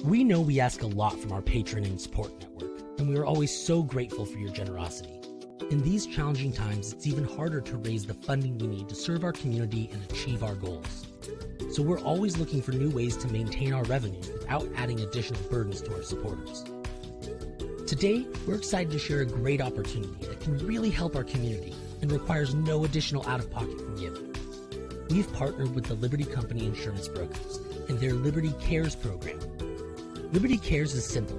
We know we ask a lot from our patron and support network, and we are always so grateful for your generosity. In these challenging times, it's even harder to raise the funding we need to serve our community and achieve our goals. So we're always looking for new ways to maintain our revenue without adding additional burdens to our supporters. Today, we're excited to share a great opportunity that can really help our community and requires no additional out-of-pocket from you. We've partnered with the Liberty Company Insurance Brokers and their Liberty Cares program. Liberty Cares is simple.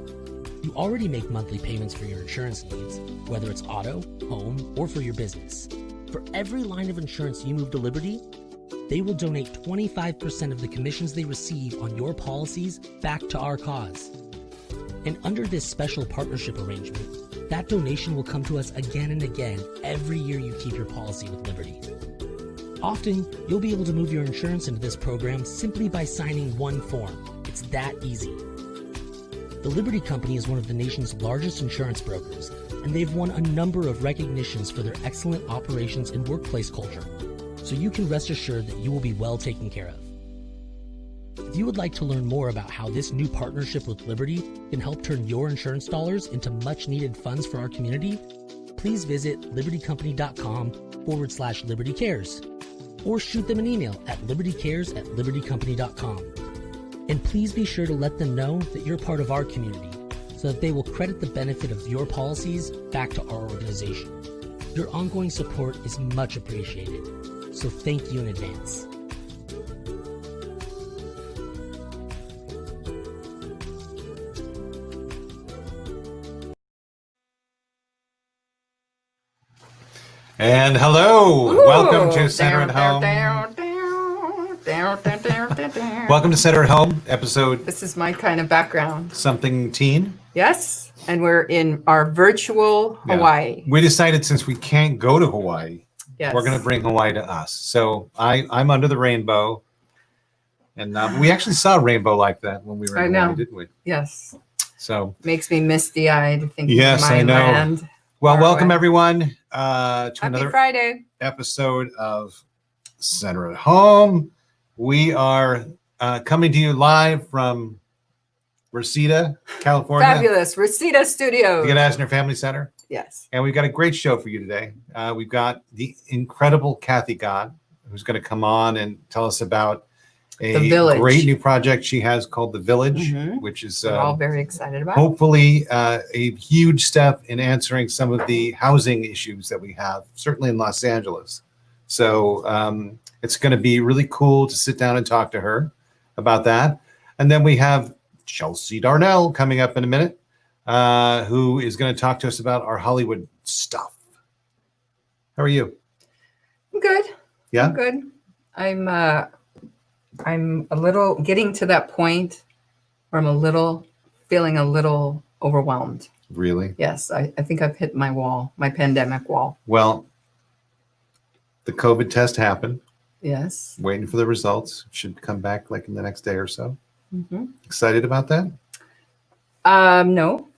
You already make monthly payments for your insurance needs, whether it's auto, home, or for your business. For every line of insurance you move to Liberty, they will donate 25% of the commissions they receive on your policies back to our cause. And under this special partnership arrangement, that donation will come to us again and again every year you keep your policy with Liberty. Often, you'll be able to move your insurance into this program simply by signing one form. It's that easy. The Liberty Company is one of the nation's largest insurance brokers, and they've won a number of recognitions for their excellent operations and workplace culture, so you can rest assured that you will be well taken care of. If you would like to learn more about how this new partnership with Liberty can help turn your insurance dollars into much-needed funds for our community, please visit libertycompany.com/libertycares or shoot them an email at libertycares@libertycompany.com. And please be sure to let them know that you're part of our community so that they will credit the benefit of your policies back to our organization. Your ongoing support is much appreciated, so thank you in advance. And hello, welcome to Center at Home. Welcome to Center at Home, episode. This is my kind of background. Something teen. Yes, and we're in our virtual Hawaii. We decided since we can't go to Hawaii, Yes. we're going to bring Hawaii to us. So I'm under the rainbow, and we actually saw a rainbow like that when we were in Hawaii, didn't we? Yes. So makes me misty-eyed thinking yes, of my I know. land. Well, welcome everyone to Happy another Friday episode of Center at Home. We are coming to you live from Reseda, California. Fabulous. Reseda Studios. The Asner Family Center. Yes. And we've got a great show for you today. We've got the incredible Kathy Gott, who's going to come on and tell us about a great new project she has called The Village, which is we're all very excited about. Hopefully a huge step in answering some of the housing issues that we have, certainly in Los Angeles. So it's going to be really cool to sit down and talk to her about that. And then we have Chelsea Darnell coming up in a minute, who is going to talk to us about our Hollywood stuff. How are you? I'm good. Yeah? I'm good. I'm a little getting to that point where I'm feeling a little overwhelmed. Really? Yes, I think I've hit my wall, my pandemic wall. Well, the COVID test happened. Yes. Waiting for the results. Should come back like in the next day or so. Mm-hmm. Excited about that? No.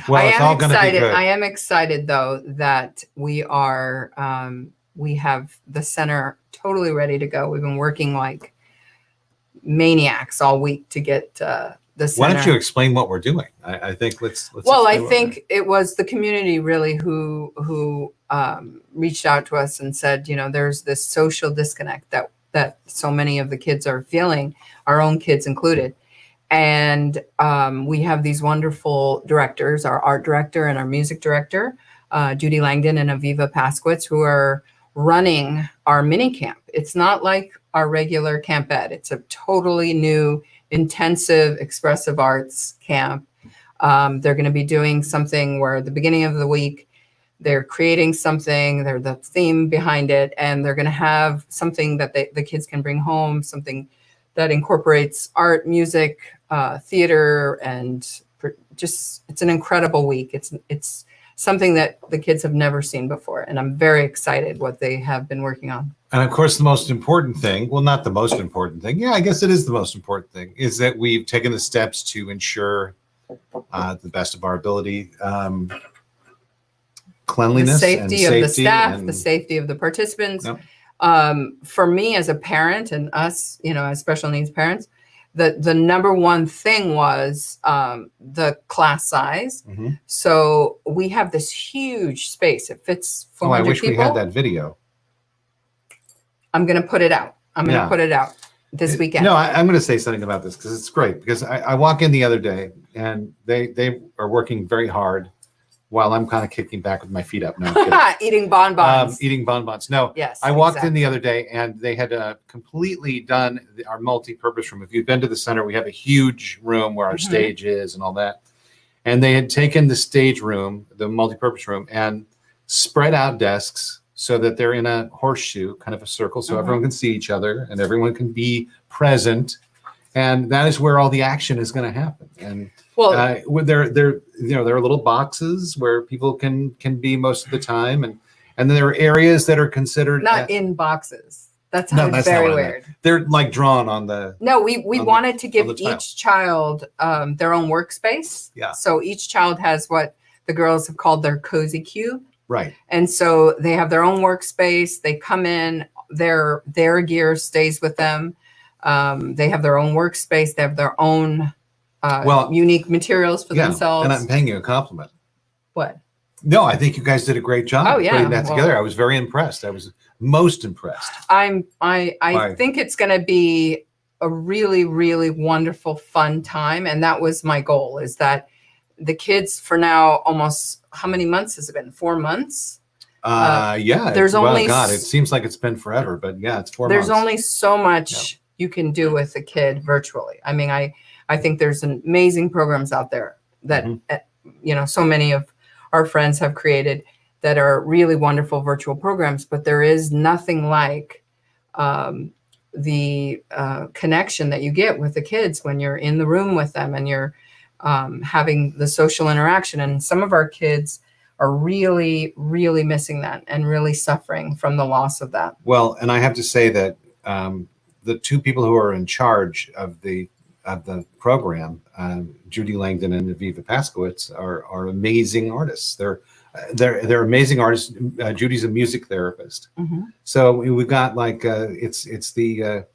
Well, it's all going to be good. I am excited though that we have the center totally ready to go. We've been working like maniacs all week to get the center. Why don't you explain what we're doing? I think let's. Well, I think it was the community really who reached out to us and said, there's this social disconnect that so many of the kids are feeling, our own kids included. And we have these wonderful directors, our art director and our music director, Judy Langdon and Aviva Paskowitz, who are running our mini camp. It's not like our regular camp ed. It's a totally new, intensive, expressive arts camp. They're going to be doing something where at the beginning of the week, they're creating something, they're the theme behind it, and they're going to have something that the kids can bring home, something that incorporates art, music, theater, and just, it's an incredible week. It's something that the kids have never seen before. And I'm very excited what they have been working on. And of course, the most important thing, well, not the most important thing. Yeah, I guess it is the most important thing, is that we've taken the steps to ensure the best of our ability, cleanliness, the safety and of the staff, the safety of the participants. Yep. For me as a parent and us, as special needs parents, the number one thing was the class size. Mhm. So we have this huge space. It fits 400 I wish people. we had that video. I'm going to put it out. I'm going to put it out this weekend. No, I'm going to say something about this because it's great. Because I walk in the other day and they are working very hard while I'm kind of kicking back with my feet up. No, I'm kidding. Eating bonbons. Eating bonbons. No, Yes. I walked in the other day and they had completely done our multi-purpose room. If you've been to the center, we have a huge room where our stage is and all that. And they had taken the stage room, the multi-purpose room, and spread out desks so that they're in a horseshoe, kind of a circle, so everyone can see each other and everyone can be present. And that is where all the action is going to happen. And there are little boxes where people can be most of the time, and then there are areas that are considered not in boxes. That's very weird. They're like drawn on the. No, we wanted to give each child their own workspace. Yeah. So each child has what the girls have called their cozy cube. Right. And so they have their own workspace. They come in. Their gear stays with them. They have their own workspace. They have their own unique materials for themselves. And I'm paying you a compliment. What? No, I think you guys did a great job putting that together. I was very impressed. I was most impressed. I think it's going to be a really, really wonderful, fun time. And that was my goal, is that the kids for now, almost, how many months has it been? 4 months? There's only, God, it seems like it's been forever, but yeah, it's 4 months. There's only so much you can do with a kid virtually. I mean, I think there's amazing programs out there that, so many of our friends have created that are really wonderful virtual programs, but there is nothing like the connection that you get with the kids when you're in the room with them and you're having the social interaction. And some of our kids are really, really missing that and really suffering from the loss of that. Well, and I have to say that the two people who are in charge of the program, Judy Langdon and Aviva Paskowitz, are amazing artists. They're amazing artists. Judy's a music therapist, so we've got like it's the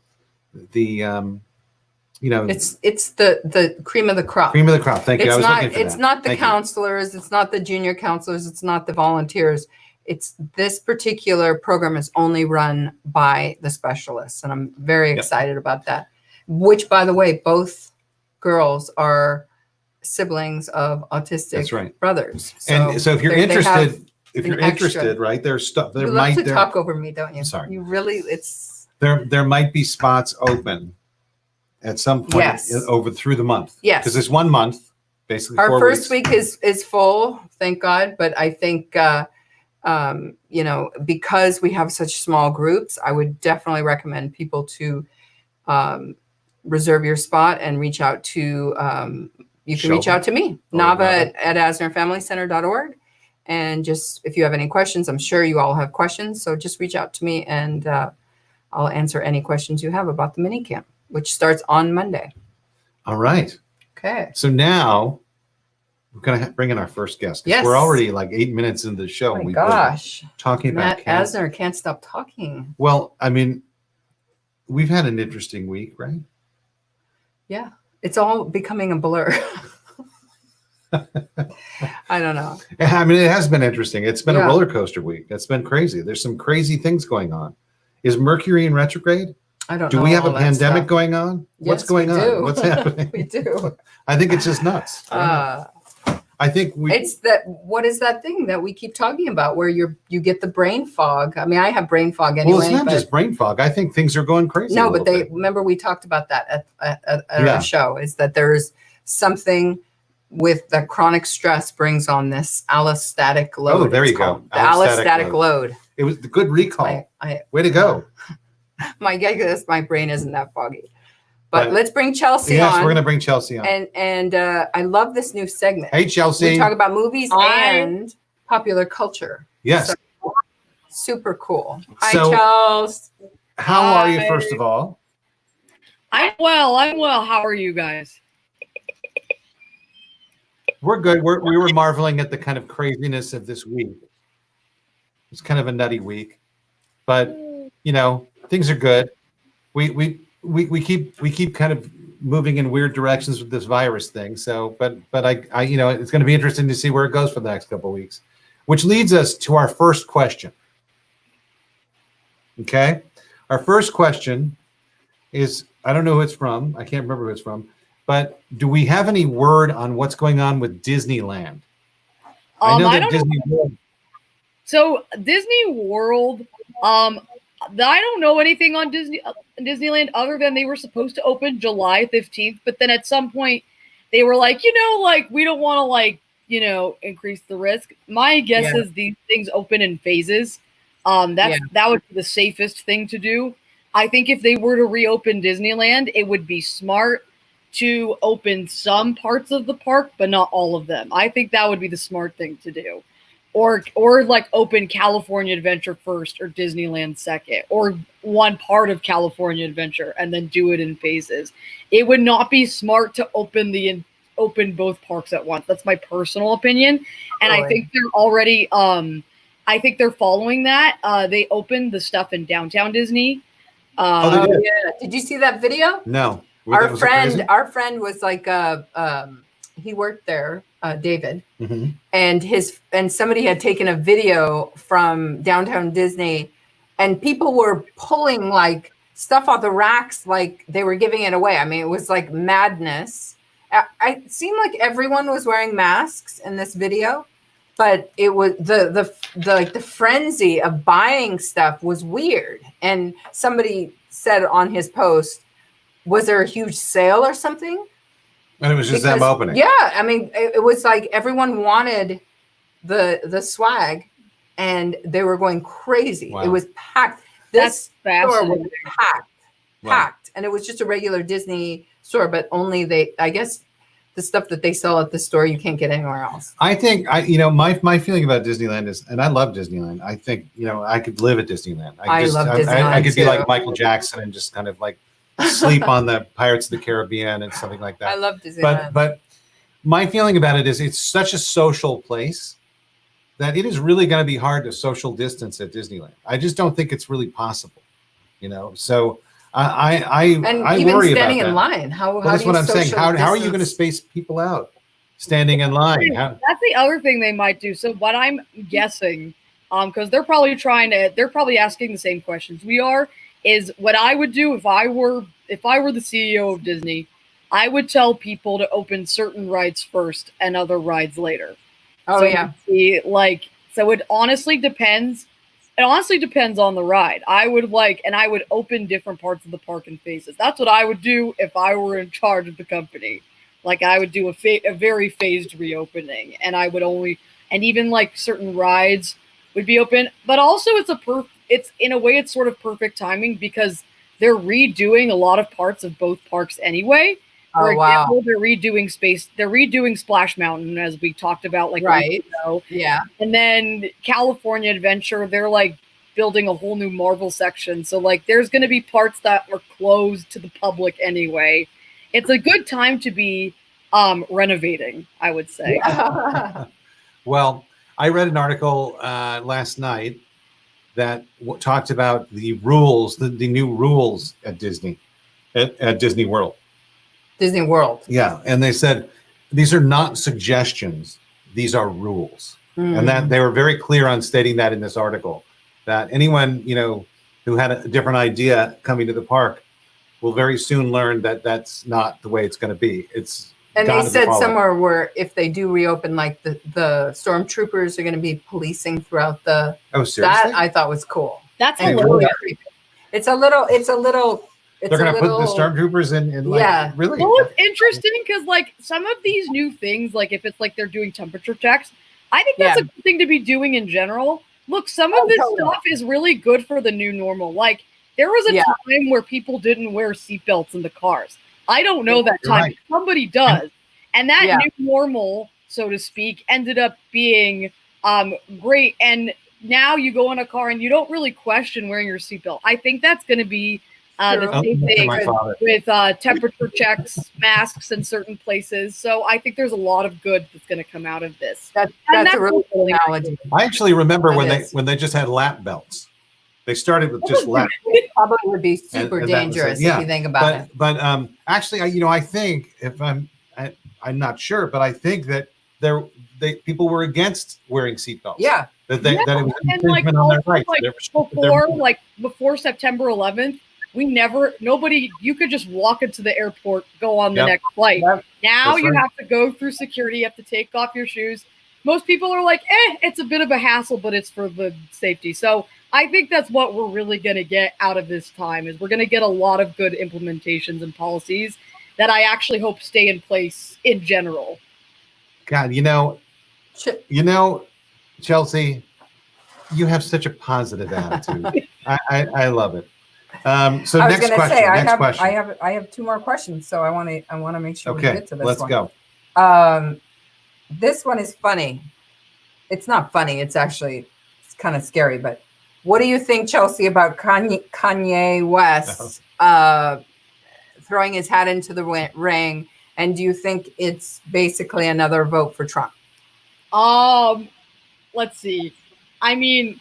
it's the cream of the crop. Cream of the crop. Thank you. It's not the counselors. It's not the junior counselors. It's not the volunteers. It's this particular program is only run by the specialists, and I'm very excited about that. Which, by the way, both girls are siblings of autistic brothers. So if you're interested, right? There's stuff. You love to talk over me, don't you? I'm sorry. You really, there might be spots open at some point through the month. Yes, because it's 1 month, basically. Our first week is full, thank God. But I think because we have such small groups, I would definitely recommend people to reserve your spot and reach out to you can reach out to me, Navah at asnerfamilycenter.org. And just if you have any questions, I'm sure you all have questions. So just reach out to me and I'll answer any questions you have about the mini camp, which starts on Monday. All right. Okay. So now we're going to bring in our first guest. Yes. We're already like 8 minutes into the show. Oh my gosh. Talking about Matt Asner can't stop talking. Well, I mean, we've had an interesting week, right? Yeah. It's all becoming a blur. I don't know. I mean, it has been interesting. It's been a roller coaster week. It's been crazy. There's some crazy things going on. Is Mercury in retrograde? I don't know. Do we have a pandemic going on? What's going on? What's happening? We do. I think it's just nuts. I think it's that. What is that thing that we keep talking about where you get the brain fog? I mean, I have brain fog anyway. Well, it's not just brain fog. I think things are going crazy. No, but remember we talked about that at our show. Is that there's something with that chronic stress brings on this allostatic load. Oh, there you go. The allostatic load. It was the good recall. Way to go. My brain isn't that foggy. But let's bring Chelsea on. Yes, we're going to bring Chelsea on. And I love this new segment. Hey, Chelsea. We talk about movies and popular culture. Yes. So, super cool. Hi, Chelsea. How are you, first of all? I'm well. How are you guys? We're good. We were marveling at the kind of craziness of this week. It's kind of a nutty week. But, things are good. We keep kind of moving in weird directions with this virus thing. So, but I it's going to be interesting to see where it goes for the next couple of weeks, which leads us to our first question. Okay. Our first question is, I don't know who it's from. I can't remember who it's from, but do we have any word on what's going on with Disneyland? I know that Disney World. So Disney World, I don't know anything on Disneyland other than they were supposed to open July 15th, but then at some point they were like, we don't want to increase the risk. My guess is these things open in phases. That would be the safest thing to do. I think if they were to reopen Disneyland, it would be smart to open some parts of the park, but not all of them. I think that would be the smart thing to do. Or open California Adventure first or Disneyland second, or one part of California Adventure and then do it in phases. It would not be smart to open both parks at once. That's my personal opinion. And I think they're already I think they're following that. They opened the stuff in Downtown Disney. Did you see that video? No. Our friend was like he worked there, David, and somebody had taken a video from Downtown Disney, and people were pulling like stuff off the racks like they were giving it away. I mean, it was like madness. It seemed like everyone was wearing masks in this video, but it was the frenzy of buying stuff was weird. And somebody said on his post, was there a huge sale or something? And it was just them opening. Yeah, I mean, it was like everyone wanted the swag, and they were going crazy. Wow. It was packed. This store was packed, and it was just a regular Disney store, but only I guess the stuff that they sell at the store you can't get anywhere else. I think my feeling about Disneyland is, and I love Disneyland. I think I could live at Disneyland. I love Disneyland. I could be like Michael Jackson and just kind of like sleep on the Pirates of the Caribbean and something like that. I love Disneyland. But my feeling about it is it's such a social place that it is really going to be hard to social distance at Disneyland. I just don't think it's really possible, So I even worry standing about that. in line. That's what I'm saying. How are you going to space people out standing in line? That's the other thing they might do. So what I'm guessing, because they're probably asking the same questions we are, is what I would do if I were the CEO of Disney, I would tell people to open certain rides first and other rides later. Oh, yeah. So it honestly depends. It honestly depends on the ride. I would open different parts of the park in phases. That's what I would do if I were in charge of the company. Like I would do a very phased reopening, and even like certain rides would be open. But also it's in a way it's sort of perfect timing because they're redoing a lot of parts of both parks anyway. For example, they're redoing Splash Mountain, as we talked about a week ago. Yeah. And then California Adventure, they're like building a whole new Marvel section. So like there's gonna be parts that are closed to the public anyway. It's a good time to be renovating, I would say. Well, I read an article last night that talked about the rules, the new rules at Disney World. Disney World. Yeah, and they said these are not suggestions; these are rules, and that they were very clear on stating that in this article. That anyone who had a different idea coming to the park will very soon learn that that's not the way it's going to be. And they said somewhere where if they do reopen, like the stormtroopers are going to be policing throughout the. Oh, seriously? That I thought was cool. That's a little creepy. It's a little. They're going to put the stormtroopers in like, really? Well, it's interesting because like some of these new things, like if it's like they're doing temperature checks, I think that's a good thing to be doing in general. Look, some of this stuff is really good for the new normal. Like there was a time where people didn't wear seatbelts in the cars. I don't know that time. Right. Somebody does. And that new normal, so to speak, ended up being great. And now you go in a car and you don't really question wearing your seatbelt. I think that's going to be the same thing with temperature checks, masks in certain places. So I think there's a lot of good that's going to come out of this. That's a really cool analogy. I actually remember when they just had lap belts. They started with just left. It probably would be super And that was it. dangerous Yeah. if you think about it. But actually, I think if I'm not sure, but I think that people were against wearing seatbelts. Yeah. That it was an and like, infringement on their also, rights. like They restricted their movement. before September 11th, you could just walk into the airport, go on the Yep. next flight. Yep. Now That's you right. have to go through security, you have to take off your shoes. Most people are like, it's a bit of a hassle, but it's for the safety. So I think that's what we're really going to get out of this time is we're going to get a lot of good implementations and policies that I actually hope stay in place in general. God, Chelsea, you have such a positive attitude. I love it. So I was next going to question. say Next question. I have two more questions, so I want to make sure we Okay, get to this let's one. go. This one is funny. It's not funny. It's kind of scary. But what do you think, Chelsea, about Kanye West throwing his hat into the ring? And do you think it's basically another vote for Trump? Let's see. I mean,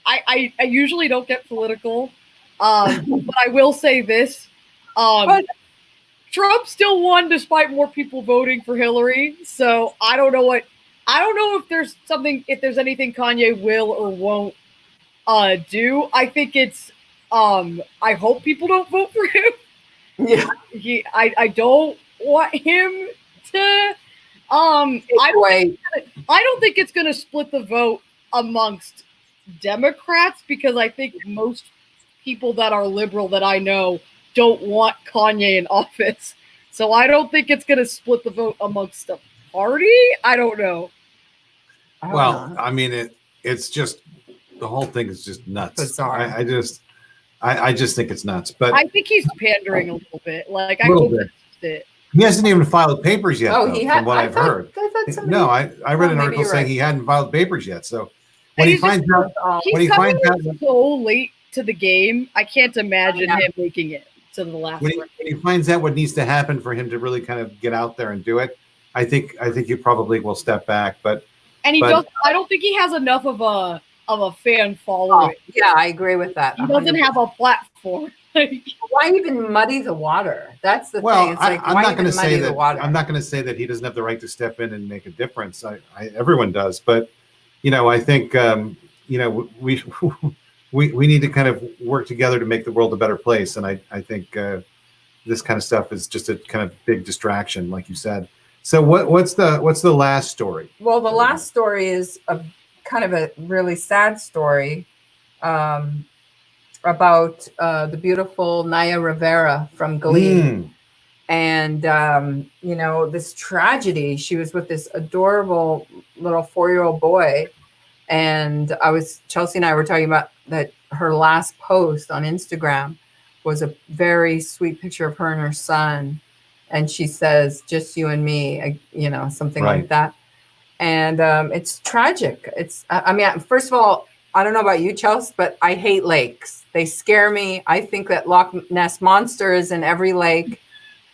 I usually don't get political, but I will say this. Trump still won despite more people voting for Hillary. So I don't know if there's anything Kanye will or won't do. I think it's I hope people don't vote for him. Yeah. I don't want him to I don't think it's gonna split the vote amongst Democrats because I think most people that are liberal that I know don't want Kanye in office. So I don't think it's going to split the vote amongst the party. I don't know. Well, I mean, it's just the whole thing is just nuts. Bizarre. I just think it's nuts. But I think he's pandering a little bit. Like I Little hope bit. that's it. he hasn't even filed papers yet. Oh, though, he had. from what I've heard. No, I read an maybe article you're saying right. he hadn't filed papers yet. So when he He's finds out, when he He's coming finds out, so late to the game. I can't imagine Yeah. him making it to the last when round. he finds out what needs to happen for him to really kind of get out there and do it, I think he probably will step back. But And I don't think he has enough of a fan following. Yeah, I agree with that. He doesn't 100%. have a platform. Why even muddy the water? That's the well, thing. It's like, I'm why not going to even muddy say the that. water? I'm not going to say that he doesn't have the right to step in and make a difference. Everyone does, but I think we need to kind of work together to make the world a better place. And I think this kind of stuff is just a kind of big distraction, like you said. So what's the last story? Well, the last story is a kind of a really sad story about the beautiful Naya Rivera from Glee. And, this tragedy, she was with this adorable little 4-year-old boy. And Chelsea and I were talking about that her last post on Instagram was a very sweet picture of her and her son. And she says, just you and me, something Right. like that. And it's tragic. First of all, I don't know about you, Chelsea, but I hate lakes. They scare me. I think that Loch Ness Monster is in every lake.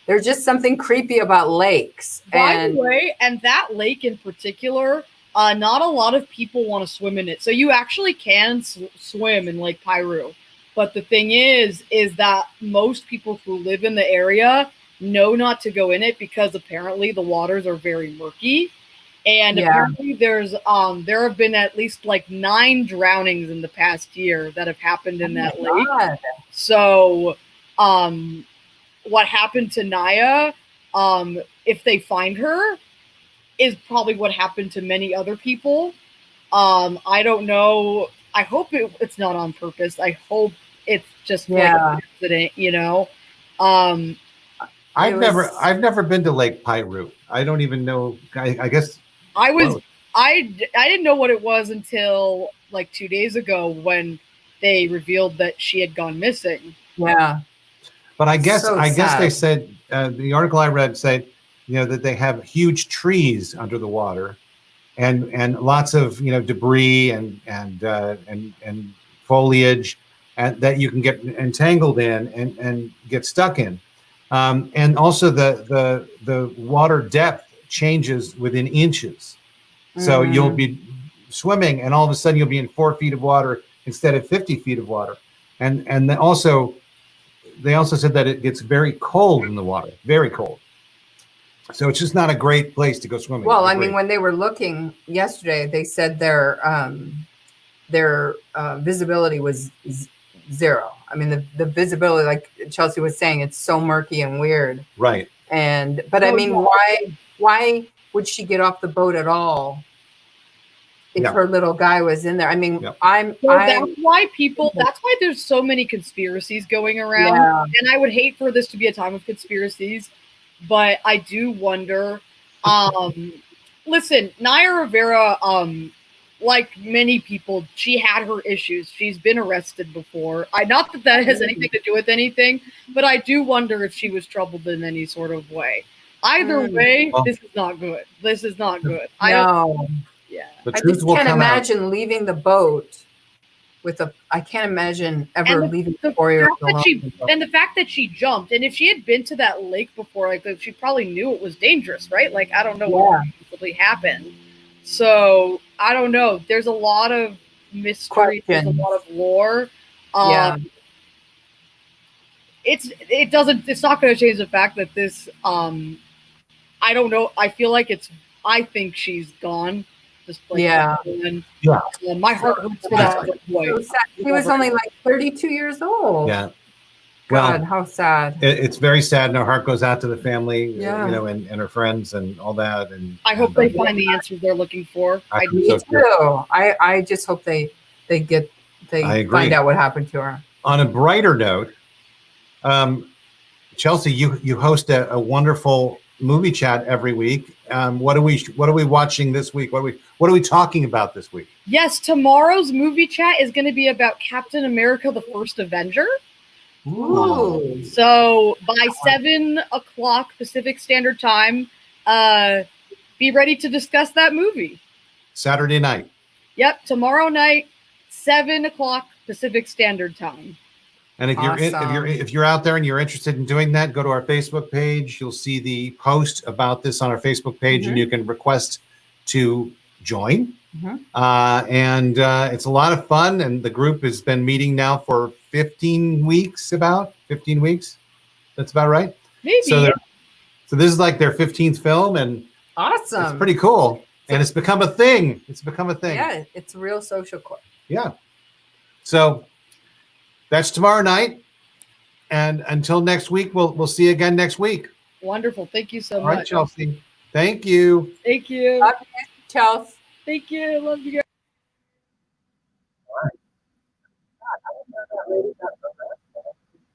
There's just something creepy about lakes. By the way, and that lake in particular, not a lot of people want to swim in it. So you actually can swim in Lake Piru. But the thing is that most people who live in the area know not to go in it because apparently the waters are very murky. And apparently there have been at least like 9 drownings in the past year that have happened in that lake. God. So what happened to Naya, if they find her, is probably what happened to many other people. I don't know. I hope it's not on purpose. I hope it's just like an accident, I've never been to Lake Piru. I don't even know. I guess I didn't know what it was until like 2 days ago when they revealed that she had gone missing. Yeah. But I guess sad. they said the article I read said that they have huge trees under the water, and lots of debris and foliage, and that you can get entangled in and get stuck in, and also the water depth changes within inches, so you'll be swimming and all of a sudden you'll be in 4 feet of water, instead of 50 feet of water. And then also, they also said that it gets very cold in the water, very cold. So it's just not a great place to go swimming. Well, I mean, when they were looking yesterday, they said their visibility was zero. I mean, the visibility, like Chelsea was saying, it's so murky and weird. Right. But I mean, why would she get off the boat at all if her little guy was in there? I mean, that's why there's so many conspiracies going around. Yeah. And I would hate for this to be a time of conspiracies, but I do wonder. Listen, Naya Rivera, like many people, she had her issues. She's been arrested before. Not that has anything to do with anything, but I do wonder if she was troubled in any sort of way. Either way, this is not good. This is not good. Yeah. I just can't imagine leaving the boat with I can't imagine ever leaving the 4-year-old alone. And the fact that she jumped, and if she had been to that lake before, like she probably knew it was dangerous, right? Like, I don't know what probably happened. So I don't know. There's a lot of mystery. There's a lot of lore. It's not going to change the fact that this. I don't know. I feel like I think she's gone. Just like my heart hurts for that boy. So sad. He was only like 32 years old. Yeah. God, how sad. It's very sad, and our heart goes out to the family, you know, and her friends and all that. And I hope they find the answers they're looking for. I do too. I just hope they find out what happened to her. On a brighter note, Chelsea, you host a wonderful movie chat every week. What are we watching this week? What are we talking about this week? Yes, tomorrow's movie chat is going to be about Captain America: The First Avenger. Ooh. So by 7 o'clock Pacific Standard Time, be ready to discuss that movie. Saturday night. Yep, tomorrow night, 7 o'clock Pacific Standard Time. And if you're out there and you're interested in doing that, go to our Facebook page. You'll see the post about this on our Facebook page, and you can request to join. And it's a lot of fun. And the group has been meeting now for 15 weeks. That's about right. Maybe. So this is like their 15th film, and awesome. It's pretty cool. And it's become a thing. Yeah, it's a real social club. Yeah. So that's tomorrow night. And until next week, we'll see you again next week. Wonderful. Thank you so much. All right, Chelsea. Thank you. Thank you. Love you, Chelsea. Thank you. Love you guys.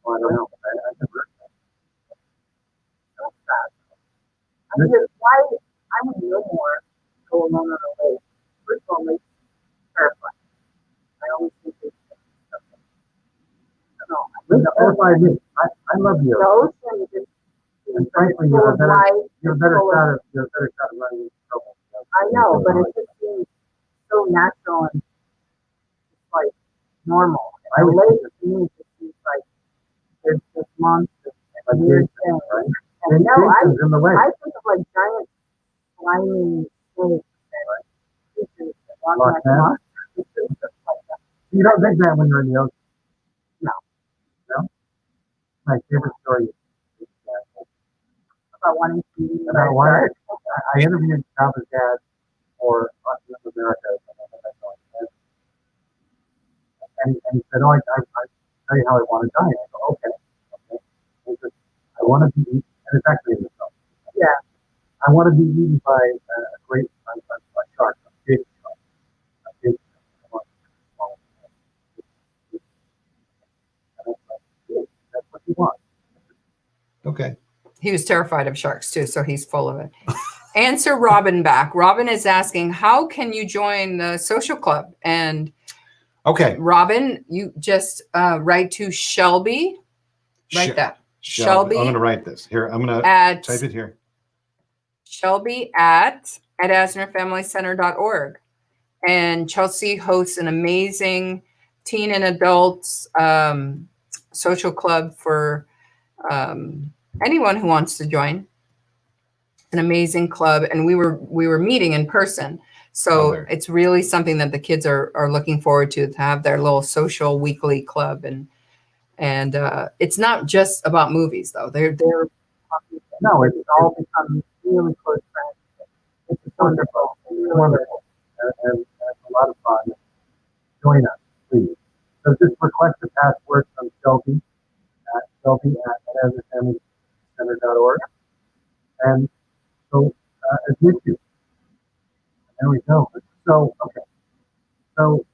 I don't know. I would no more go alone on a lake. First of all, lakes terrifying. I always think it's terrifying me. I love you. The ocean is and frankly, you're a better shot of running into trouble. I know, but it just seems so natural and it's like normal. I would lake to me just seems like there's this monster and weird thing. Right? And I think of like giant slimy snakes and creatures that walk like monsters. You don't think that when you're in the ocean? No. My favorite story is about wanting to be I interviewed Navah's dad for Untitled America, and he said, "Oh, I tell you how I want to die." I go, "Okay." He said, "I want to be eaten," and it's actually in the film. Yeah, I want to be eaten by a great shark, a big shark, a big shark. That's what you want. Okay. He was terrified of sharks too, so he's full of it. Answer Robin back. Robin is asking, how can you join the social club? And Robin, you just write to Shelby. Write that. Shelby. I'm going to write this. Here, I'm going to type it here. Shelby at asnerfamilycenter.org. And Chelsea hosts an amazing teen and adults social club for anyone who wants to join. An amazing club, and we were meeting in person. So there. it's really something that the kids are looking forward to have their little social weekly club. And it's not just about movies though. They're No, it's all become really close friends. It's wonderful. It's wonderful. And a lot of fun. Join us, please. So just request a password from Shelby at and so admit you. There we go. So, okay. So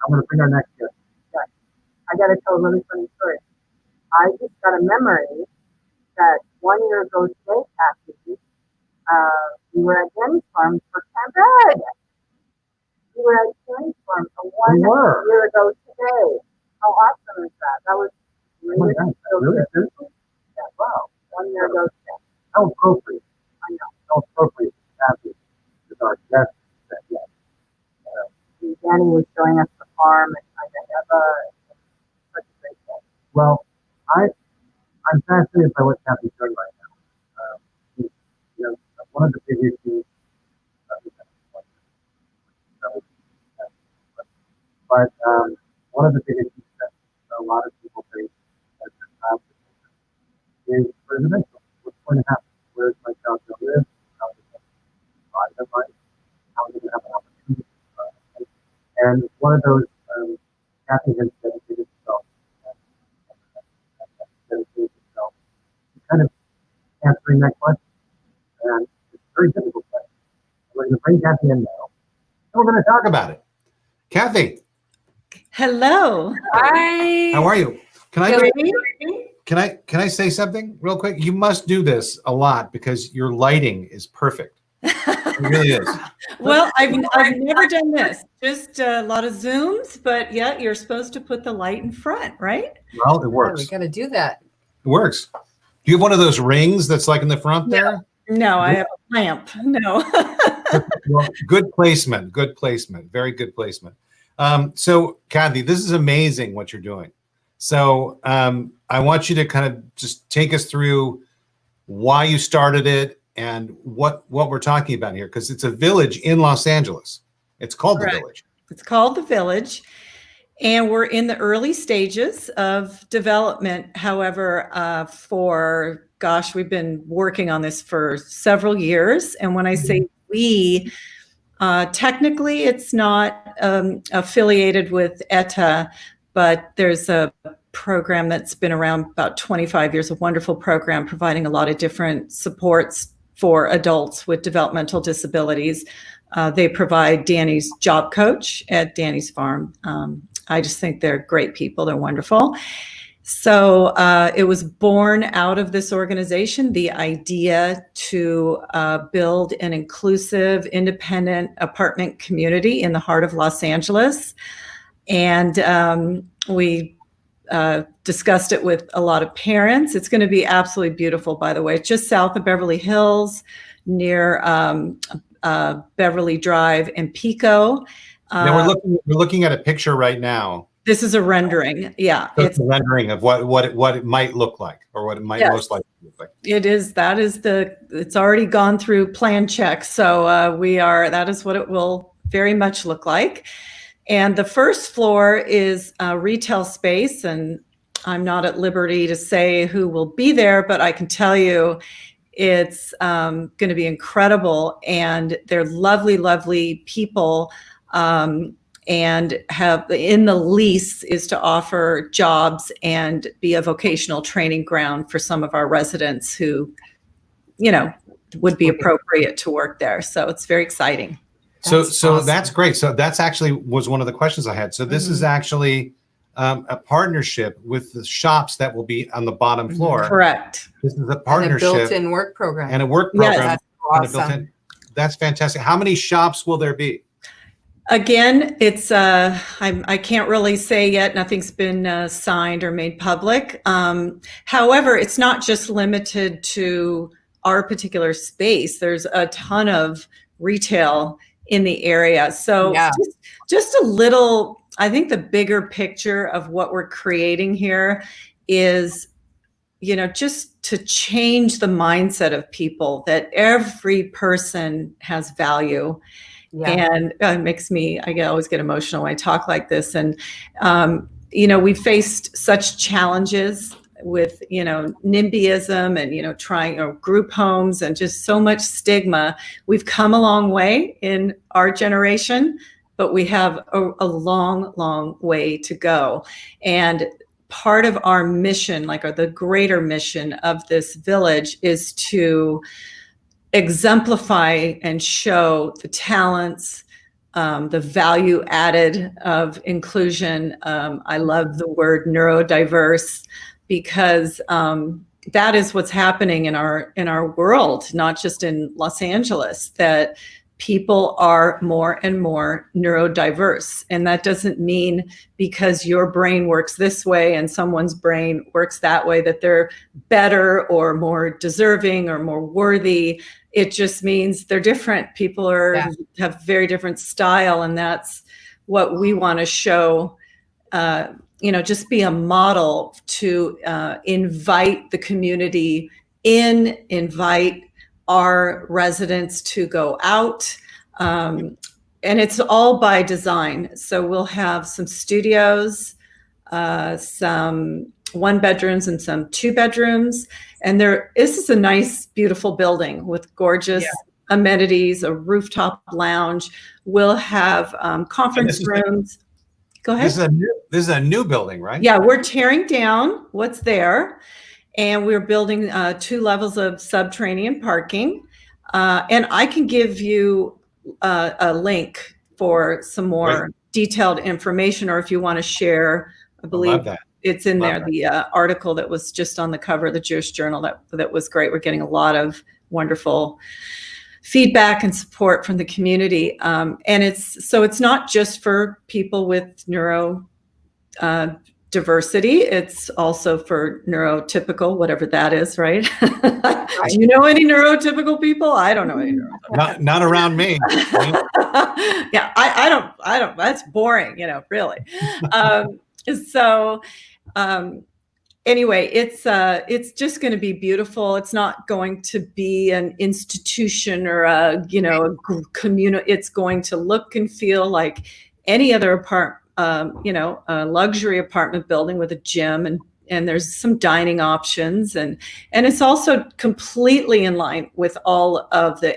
I'm going to bring our next guest. Yeah. I got to tell a really funny story. I just got a memory that 1 year ago today, Kathy, we were at Danny's Farm for Camp. We were at Danny's Farm for 1 year ago today. How awesome is that? That was really, really seriously? Yeah, wow. 1 year ago today. How appropriate. I know. How appropriate Kathy is our guest. Yes. Danny was showing us the farm and Navah. Such a great day. Well, I'm fascinated by what Kathy's doing right now. One of the big issues, but one of the big issues that a lot of people face as their child is residential. What's going to happen? Where's my child going to live? How is it going to survive their life? How is it going to have an opportunity? And one of those, Kathy has dedicated herself, kind of answering that question. And it's a very difficult question. We're going to bring Kathy in now. And we're going to talk about it. Kathy, Hello. Hi. how are you? Can I say something real quick? You must do this a lot because your lighting is perfect. It really is. Well, I've never done this. Just a lot of Zooms, but yeah, you're supposed to put the light in front, right? Well, it Yeah, works. we got to do that. It works. Do you have one of those rings that's like in the front there? No, I have a lamp. No. Well, good placement. Good placement. Very good placement. So, Kathy, this is amazing what you're doing. So, I want you to kind of just take us through why you started it and what we're talking about here, because it's a village in Los Angeles. It's called Correct. The Village. It's called The Village, and we're in the early stages of development. However, we've been working on this for several years. And when I say we, technically it's not affiliated with ETA, but there's a program that's been around about 25 years, a wonderful program providing a lot of different supports for adults with developmental disabilities. They provide Danny's job coach at Danny's Farm. I just think they're great people. They're wonderful. So it was born out of this organization, the idea to build an inclusive, independent apartment community in the heart of Los Angeles. And we discussed it with a lot of parents. It's going to be absolutely beautiful, by the way. It's just south of Beverly Hills, near Beverly Drive and Pico. Now we're looking at a picture right now. This is a rendering. Yeah. So it's a rendering of what it might look like, or what it might most likely look like. It is. It's already gone through plan check. So that is what it will very much look like. And the first floor is a retail space, and I'm not at liberty to say who will be there, but I can tell you it's going to be incredible. And they're lovely, lovely people. And have in the lease is to offer jobs and be a vocational training ground for some of our residents who, would be appropriate to work there. So it's very exciting. So awesome. That's great. So that's actually was one of the questions I had. So this is actually a partnership with the shops that will be on the bottom floor. Correct. This is a partnership And a built-in work program. and a work Yes. program. That's and a awesome. built-in. That's fantastic. How many shops will there be? Again, it's I can't really say yet. Nothing's been signed or made public. However, it's not just limited to our particular space. There's a ton of retail in the area. So just a little, I think the bigger picture of what we're creating here is, just to change the mindset of people that every person has value. And it makes me, always get emotional when I talk like this. And, we faced such challenges with, NIMBYism and, trying group homes and just so much stigma. We've come a long way in our generation, but we have a long, long way to go. And part of our mission, or the greater mission of this village, is to exemplify and show the talents, the value added of inclusion. I love the word neurodiverse, because that is what's happening in our world, not just in Los Angeles, that people are more and more neurodiverse. And that doesn't mean because your brain works this way and someone's brain works that way that they're better or more deserving or more worthy. It just means they're different. People have very different style. And that's what we want to show, just be a model to invite the community in, invite our residents to go out. And it's all by design. So we'll have some studios, some 1-bedrooms and some 2-bedrooms. And this is a nice, beautiful building with gorgeous amenities, a rooftop lounge. We'll have conference rooms. Go ahead. This is a new building, right? Yeah, we're tearing down what's there. And we're building 2 levels of subterranean parking. And I can give you a link for some more detailed information, or if you want to share, I believe it's in there, the article that was just on the cover of the Jewish Journal. That was great. We're getting a lot of wonderful feedback and support from the community. And it's not just for people with neuro diversity. It's also for neurotypical, whatever that is, right? Do you know any neurotypical people? I don't know any neurotypical. Not around me. Yeah, I don't. That's boring, really. Anyway, it's just going to be beautiful. It's not going to be an institution or a community. It's going to look and feel like any other apartment. A luxury apartment building with a gym, and there's some dining options, and it's also completely in line with all of the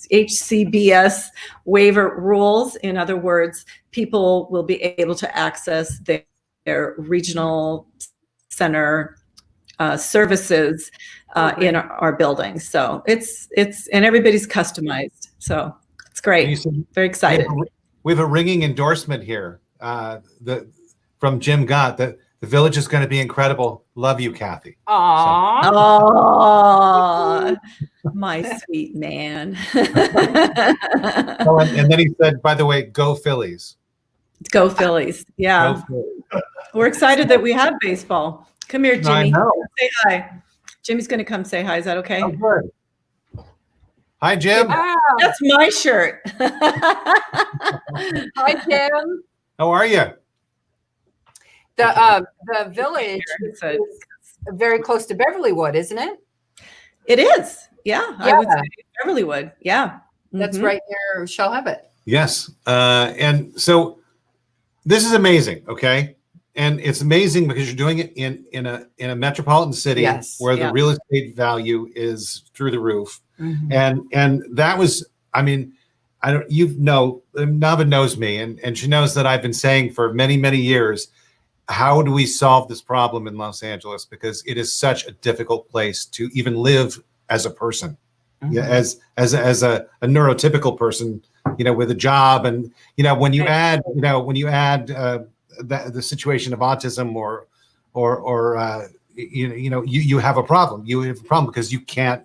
HCBS waiver rules. In other words, people will be able to access their regional center services in our building. So it's and everybody's customized. So it's great. Very excited. We have a ringing endorsement here from Jim Gott that the village is going to be incredible. Love you, Kathy. Aww. So. Oh, my sweet man. And then he said, by the way, go Phillies. Go Phillies. Yeah. Go Phillies. We're excited that we have baseball. Come here, Jimmy. I know. Say hi. Jimmy's going to come say hi. Is that okay? Oh, good. Hi, Jim. Wow. That's my shirt. Hi, Jim. How are you? The village is very close to Beverlywood, isn't it? It is. Yeah. I would say Beverlywood. Yeah. That's right near Shell Hebbet. Yes. And so this is amazing. Okay. And it's amazing because you're doing it in a metropolitan city where the real estate value is through the roof. Mm-hmm. And that was, Navah knows me and she knows that I've been saying for many, many years, how do we solve this problem in Los Angeles? Because it is such a difficult place to even live as a person, as a neurotypical person, with a job. And, when you add the situation of autism you have a problem. You have a problem because you can't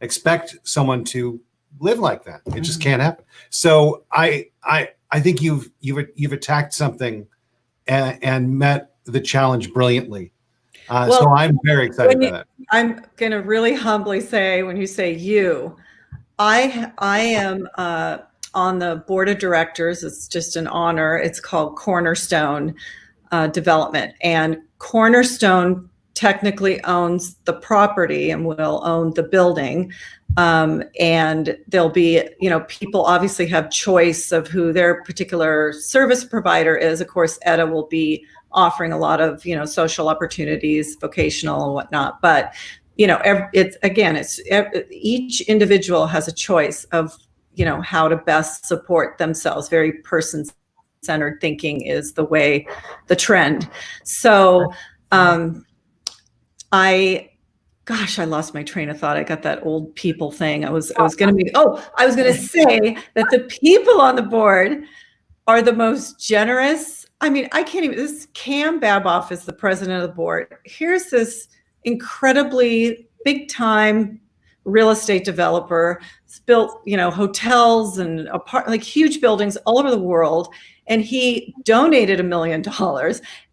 expect someone to live like that. It just can't happen. So I think you've attacked something and met the challenge brilliantly. So I'm very excited about that. I'm going to really humbly say, when you say you, I am on the board of directors. It's just an honor. It's called Cornerstone Development, and Cornerstone technically owns the property and will own the building, And there'll be, people obviously have choice of who their particular service provider is. Of course, ETA will be offering a lot of, social opportunities, vocational and whatnot. But, each individual has a choice of, how to best support themselves. Very person-centered thinking is the trend. So I lost my train of thought. I got that old people thing. I was going to say that the people on the board are the most generous. I mean, I can't even, this Cam Baboff is the president of the board. Here's this incredibly big time real estate developer. It's built, hotels and huge buildings all over the world. And he donated $1 million.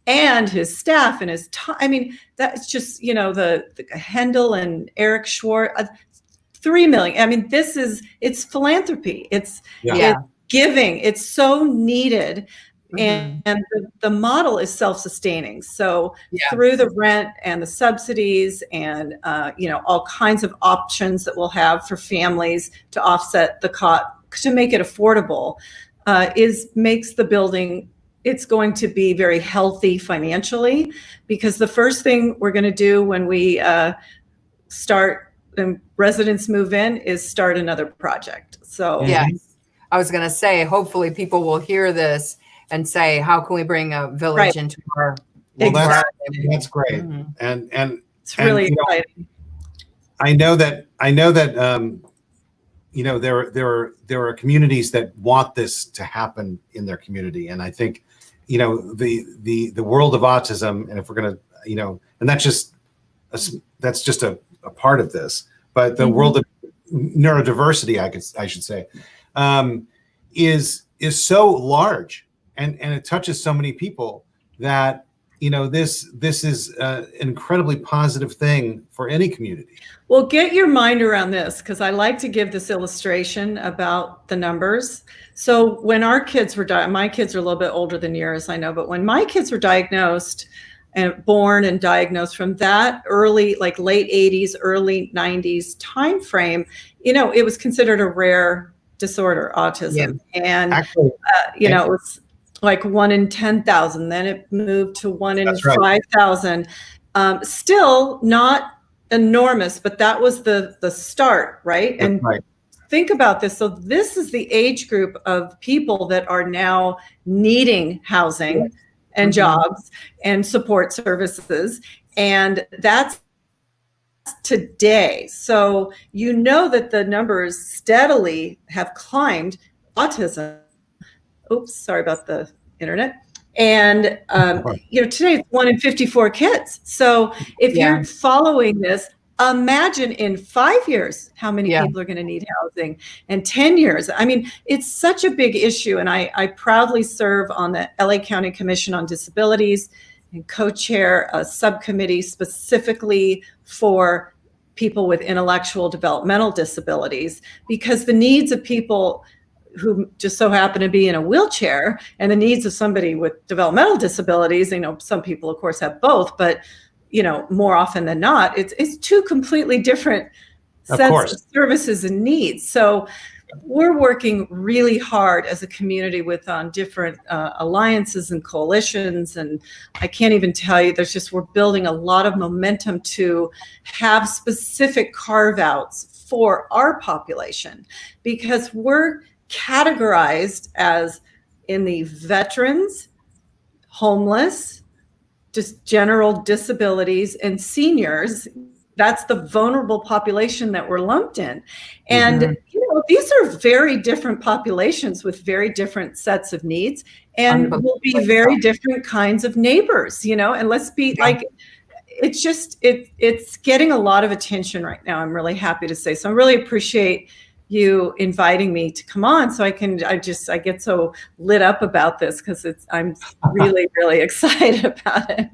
And his staff and his time. I mean, that's just, the Hendel and Eric Schwartz, 3 million. I mean, it's philanthropy. It's giving. It's so needed. And the model is self-sustaining. So through the rent and the subsidies and, all kinds of options that we'll have for families to offset the cost, to make it affordable, makes the building, it's going to be very healthy financially, because the first thing we're going to do when we start and residents move in is start another project. So yes, I was going to say, hopefully people will hear this and say, how can we bring a village into our? Well, that's great, and it's really exciting. I know that there are communities that want this to happen in their community, and I think the world of autism, and if we're going to and that's just a part of this, but the world of neurodiversity, I should say, is so large, and it touches so many people that this is an incredibly positive thing for any community. Well, get your mind around this, because I like to give this illustration about the numbers. So when our kids were my kids are a little bit older than yours, I know, but when my kids were diagnosed and born and diagnosed from that early, like late 80s, early 90s timeframe, it was considered a rare disorder, autism. Yeah. And, actually, it was like 1 in 10,000. Then it moved to 1 in 5,000. Still not enormous, but that was the start, right? And think about this. So this is the age group of people that are now needing housing and jobs and support services. And that's today. So that the numbers steadily have climbed. Autism. Oops, sorry about the internet. And, today it's 1 in 54 kids. So if you're following this, imagine in 5 years, how many people are going to need housing, and 10 years. I mean, it's such a big issue. And I proudly serve on the LA County Commission on Disabilities and co-chair a subcommittee specifically for people with intellectual developmental disabilities, because the needs of people who just so happen to be in a wheelchair and the needs of somebody with developmental disabilities, some people of course have both, but more often than not, it's two completely different sets of services and needs. So we're working really hard as a community with different alliances and coalitions. And I can't even tell you, we're building a lot of momentum to have specific carve-outs for our population, because we're categorized as in the veterans, homeless, just general disabilities, and seniors. That's the vulnerable population that we're lumped in. And these are very different populations with very different sets of needs, and will be very different kinds of neighbors, and let's be it's getting a lot of attention right now. I'm really happy to say. So I really appreciate you inviting me to come on, so I get so lit up about this, because I'm really, really excited about it.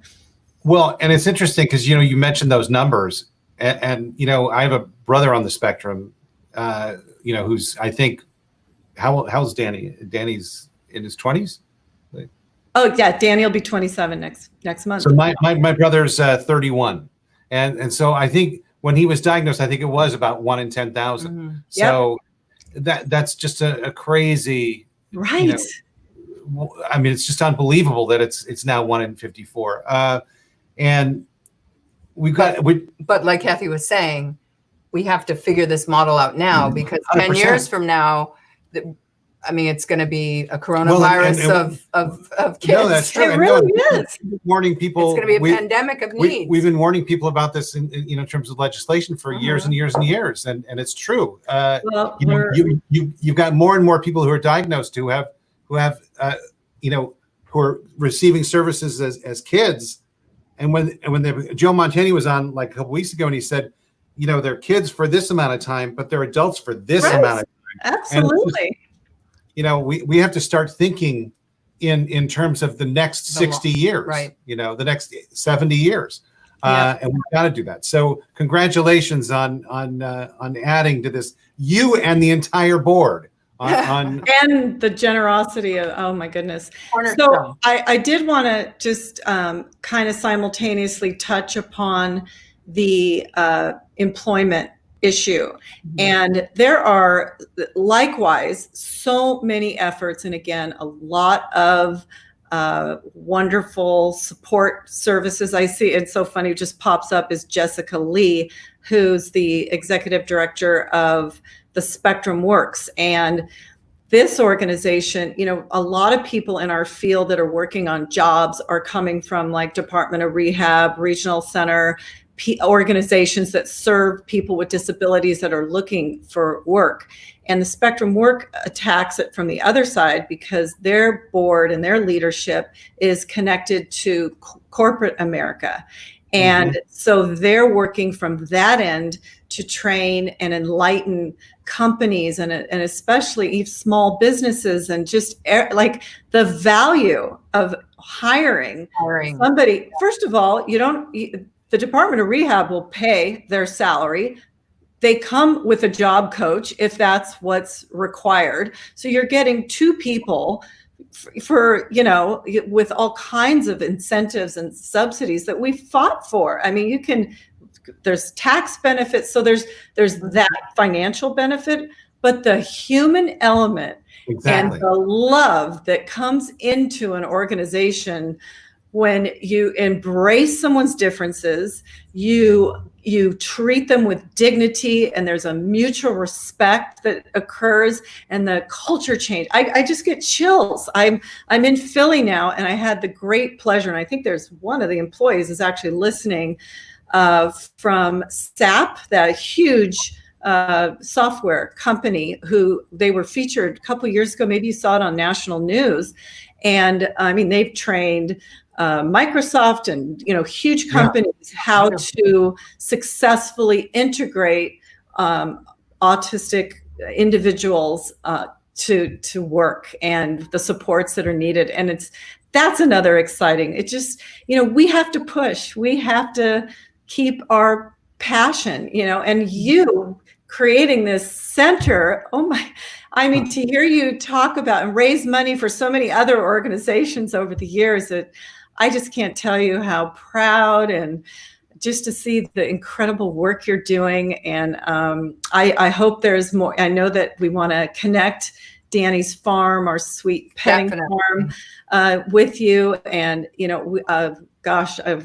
Well, and it's interesting because, you mentioned those numbers, and I have a brother on the spectrum, who's, I think, how's Danny? Danny's in his 20s. Oh yeah, Danny will be 27 next month. So my brother's 31, and so I think when he was diagnosed, I think it was about 1 in 10,000. Mhm. So that's just a crazy, Right. I mean, it's just unbelievable that it's now 1 in 54. And But like Kathy was saying, we have to figure this model out now, because 10 100%. years from now, I mean, it's going to be a coronavirus of kids. No, that's true. It And really no, is. warning people. It's going to be a pandemic of needs. We've been warning people about this in terms of legislation for years and years and years, and it's true. Well, You've got more and more people who are diagnosed who are receiving services as kids, and when Joe Montani was on like a couple weeks ago, and he said, they're kids for this amount of time, but they're adults for this amount of time. Absolutely. We have to start thinking in terms of the next 60 years, right? The next 70 years, and we've got to do that. So congratulations on adding to this, you and the entire board on and the generosity of, oh my goodness. Cornerstone. So I did want to just kind of simultaneously touch upon the employment issue. And there are likewise so many efforts, and again, a lot of wonderful support services. I see it's so funny, it just pops up, is Jessica Lee, who's the executive director of the Spectrum Works. And this organization, a lot of people in our field that are working on jobs are coming from like Department of Rehab, Regional Center, organizations that serve people with disabilities that are looking for work. And the Spectrum Work attacks it from the other side, because their board and their leadership is connected to corporate America. And so they're working from that end to train and enlighten companies and especially small businesses, and just like the value of hiring somebody. First of all, the Department of Rehab will pay their salary. They come with a job coach if that's what's required. So you're getting two people for with all kinds of incentives and subsidies that we fought for. I mean, there's tax benefits, so there's that financial benefit, but the human element and the love that comes into an organization when you embrace someone's differences, you treat them with dignity, and there's a mutual respect that occurs, and the culture change. I just get chills. I'm in Philly now, and I had the great pleasure, and I think there's one of the employees is actually listening, from SAP, that huge software company, who they were featured a couple years ago. Maybe you saw it on national news. And I mean, they've trained Microsoft and huge companies how to successfully integrate autistic individuals to work, and the supports that are needed. And that's another exciting. It just we have to push. We have to keep our passion. And you creating this center. Oh my! I mean, to hear you talk about and raise money for so many other organizations over the years, that I just can't tell you how proud, and just to see the incredible work you're doing. And I hope there's more. I know that we want to connect Danny's farm, our sweet petting farm, with you. And,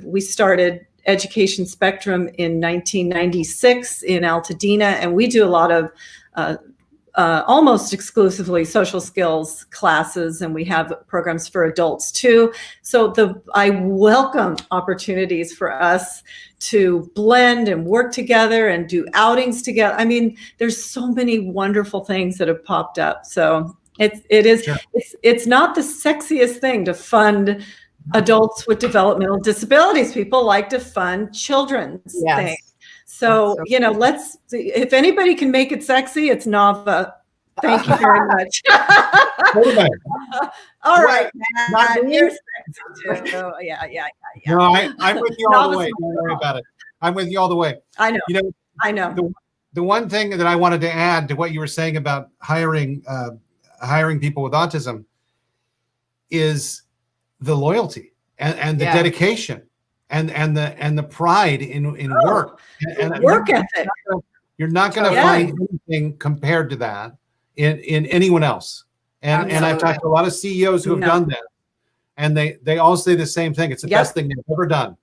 we started Education Spectrum in 1996 in Altadena, and we do a lot of almost exclusively social skills classes, and we have programs for adults too. So I welcome opportunities for us to blend and work together and do outings together. I mean, there's so many wonderful things that have popped up. So it's not the sexiest thing to fund adults with developmental disabilities. People like to fund children's things. So, let's see. If anybody can make it sexy, it's Navah. Thank you very much. All right, Matt, you're sexy too. Yeah. No, I'm with you all the way. Don't worry about it. I'm with you all the way. I know. I know. The one thing that I wanted to add to what you were saying about hiring people with autism is the loyalty and the dedication and the pride in work and Work ethic. you're not going to find anything compared to that in anyone else. And I've talked to a lot of CEOs who have done that, and they all say the same thing. It's the best thing they've ever done.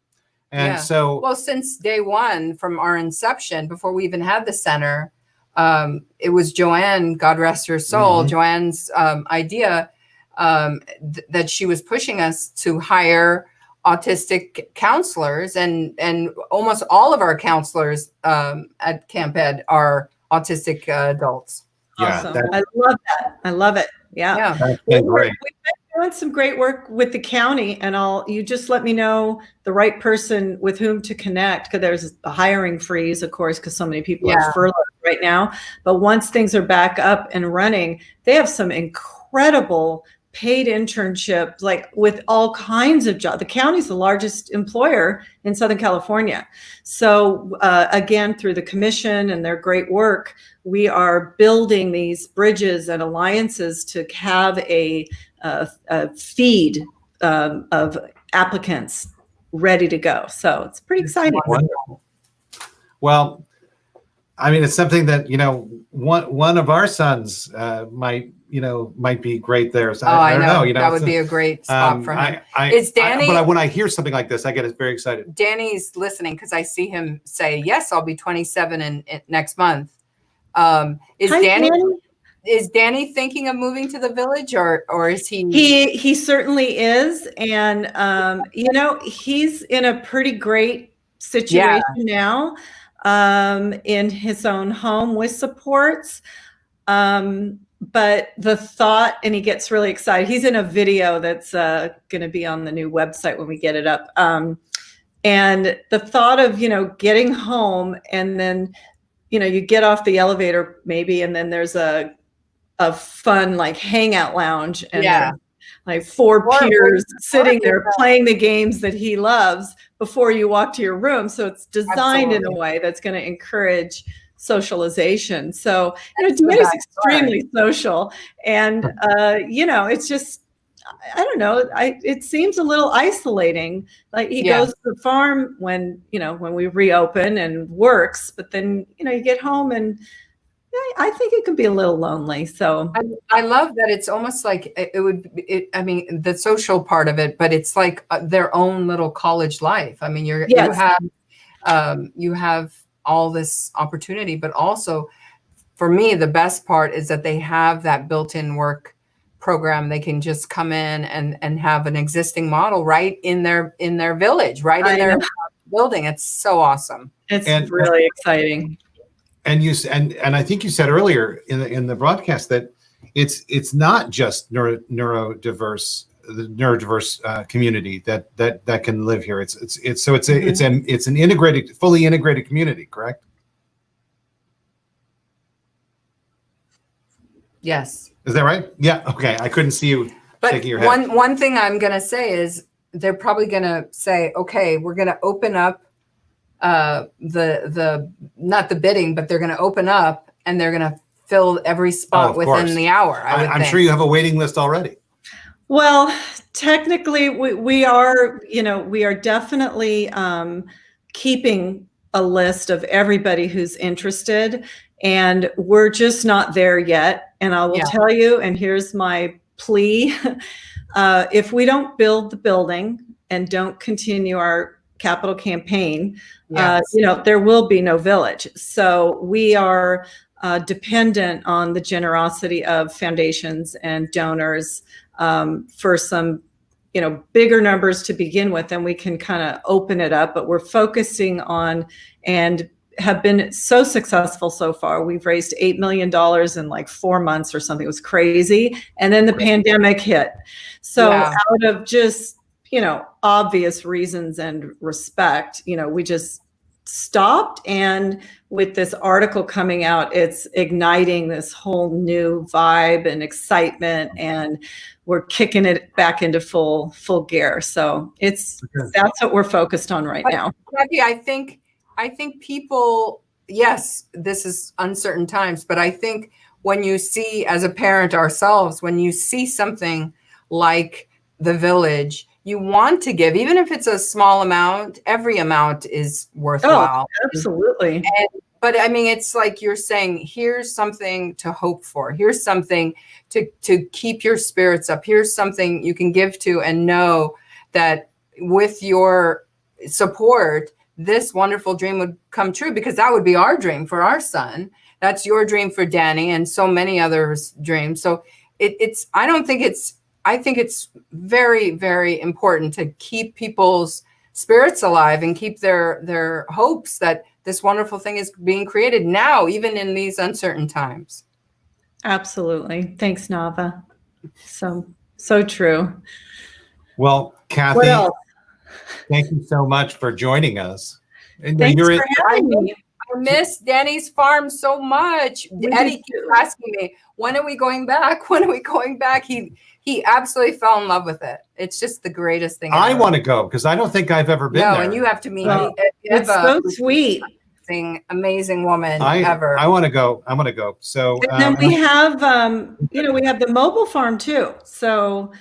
And so, well, since day one, from our inception, before we even had the center, it was Joanne, God rest her soul, Joanne's idea that she was pushing us to hire autistic counselors, and almost all of our counselors at Camp Ed are autistic adults. Awesome. I love that. I love it. Yeah. That's been great. We've been doing some great work with the county, and you just let me know the right person with whom to connect, because there's a hiring freeze, of course, because so many people are furloughed right now. But once things are back up and running, they have some incredible paid internships, like with all kinds of jobs. The county's the largest employer in Southern California. So again, through the commission and their great work, we are building these bridges and alliances to have a feed of applicants ready to go. So it's pretty exciting. Wonderful. Well, I mean, it's something that, one of our sons might be great there. So I don't know. That would be a great spot for him. Is Danny? But when I hear something like this, I get very excited. Danny's listening, because I see him say, "Yes, I'll be 27 in next month." Is Danny thinking of moving to the village, or is he? He certainly is, and he's in a pretty great situation now, in his own home with supports. But the thought, and he gets really excited. He's in a video that's going to be on the new website when we get it up. And the thought of, getting home, and then, you get off the elevator maybe, and then there's a fun like hangout lounge, and there's like four peers sitting there playing the games that he loves before you walk to your room. So it's designed in a way that's going to encourage socialization. So, Danny's extremely social, and it's just, I don't know, it seems a little isolating. Like he goes to the farm when we reopen and works, but then you get home, and I think it can be a little lonely. So I love that it's almost like I mean, the social part of it, but it's like their own little college life. I mean, you have all this opportunity, but also for me, the best part is that they have that built-in work program. They can just come in and have an existing model right in their village, right in their building. It's so awesome. It's really exciting. And I think you said earlier in the broadcast that it's not just neurodiverse community that can live here. It's an integrated, fully integrated community, correct? Yes. Is that right? Yeah. Okay. I couldn't see you shaking your head. But one thing I'm going to say is they're probably going to say, okay, we're going to open up the not the bidding, but they're going to open up, and they're going to fill every spot within the hour. I'm sure you have a waiting list already. Well, technically we are definitely keeping a list of everybody who's interested, and we're just not there yet. And I will tell you, and here's my plea, if we don't build the building and don't continue our capital campaign, there will be no village. So we are dependent on the generosity of foundations and donors for some, bigger numbers to begin with, and we can kind of open it up. But we're focusing on, and have been so successful so far. We've raised $8 million in like 4 months or something. It was crazy. And then the pandemic hit. So out of just, obvious reasons and respect, we just stopped. And with this article coming out, it's igniting this whole new vibe and excitement, and we're kicking it back into full gear. So that's what we're focused on right now. Kathy, I think people, yes, this is uncertain times, but I think when you see, as a parent ourselves, when you see something like the village, you want to give, even if it's a small amount. Every amount is worthwhile. Oh, absolutely. But I mean, it's like you're saying, here's something to hope for. Here's something to keep your spirits up. Here's something you can give to and know that with your support, this wonderful dream would come true, because that would be our dream for our son. That's your dream for Danny and so many others' dreams. So I think it's very, very important to keep people's spirits alive and keep their hopes that this wonderful thing is being created now, even in these uncertain times. Absolutely. Thanks, Navah. So true. Well, What Kathy, else? thank you so much for joining us. And Thanks for having me. I miss Danny's farm so much. We Eddie do keeps too. asking me, when are we going back? When are we going back? He absolutely fell in love with it. It's just the greatest thing I ever. want to go because I don't think I've ever been No, there. and you have to meet Well, Eva, It's so sweet. amazing woman ever. I want to go. I want to go. So And then we have, we have the mobile farm too. So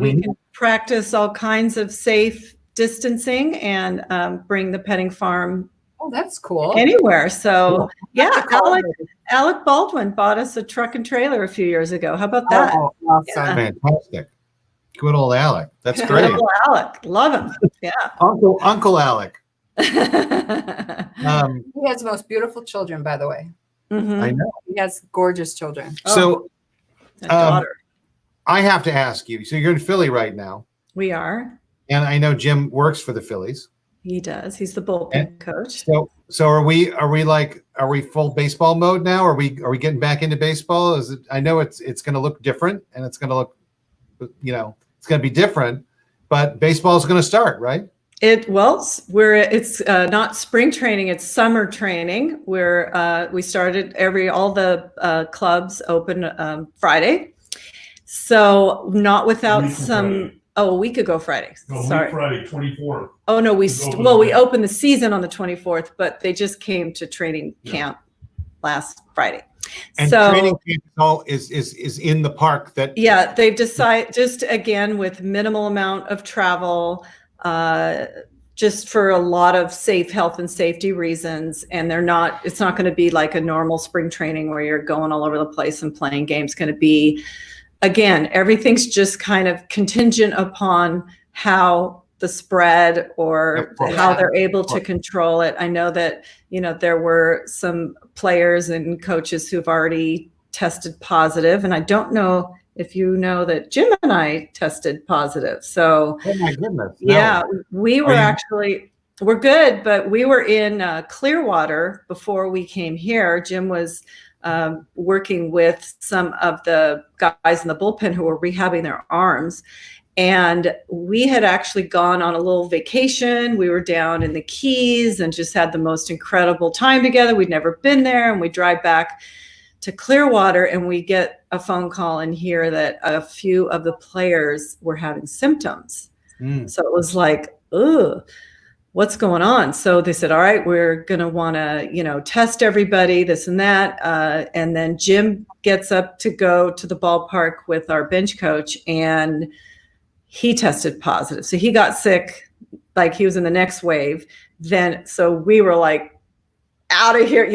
we can practice all kinds of safe distancing and bring the petting farm Oh, that's cool. anywhere. So Cool. yeah, Alec Baldwin bought us a truck and trailer a few years ago. How about that? Oh, awesome. Yeah. fantastic. Good old Alec. That's great. Little Alec, love him. Yeah. Uncle Alec. He has the most beautiful children, by the way. Mhm. I know. He has gorgeous children. So A daughter. I have to ask you. So you're in Philly right now, We are. and I know Jim works for the Phillies. He does. He's the bullpen coach. So are we full baseball mode now? Are we getting back into baseball? Is it? I know it's going to look different, and it's going to look, it's going to be different, but baseball is going to start, right? It's not spring training, it's summer training. We started all the clubs open Friday. So not without a week ago Friday. No, Sorry. Friday, 24th. Oh no, we opened opened the season on the 24th, but they just came to training camp last Friday. And so training camp is in the park that. yeah, they've decided, just again with minimal amount of travel, just for a lot of health and safety reasons. And it's not going to be like a normal spring training where you're going all over the place and playing games. Going to be, again, everything's just kind of contingent upon how the spread or how they're able to control it. I know that, there were some players and coaches who've already tested positive, and I don't know if you know that Jim and I tested positive. So, Oh my goodness. No. yeah, we were we're good, but we were in Clearwater before we came here. Jim was working with some of the guys in the bullpen who were rehabbing their arms. And we had actually gone on a little vacation. We were down in the Keys and just had the most incredible time together. We'd never been there. And we drive back to Clearwater and we get a phone call and hear that a few of the players were having symptoms. So it was like, ugh, what's going on? So they said, all right, we're going to want to, test everybody, this and that. And then Jim gets up to go to the ballpark with our bench coach, and he tested positive. So he got sick, like he was in the next wave. So we were like out of here,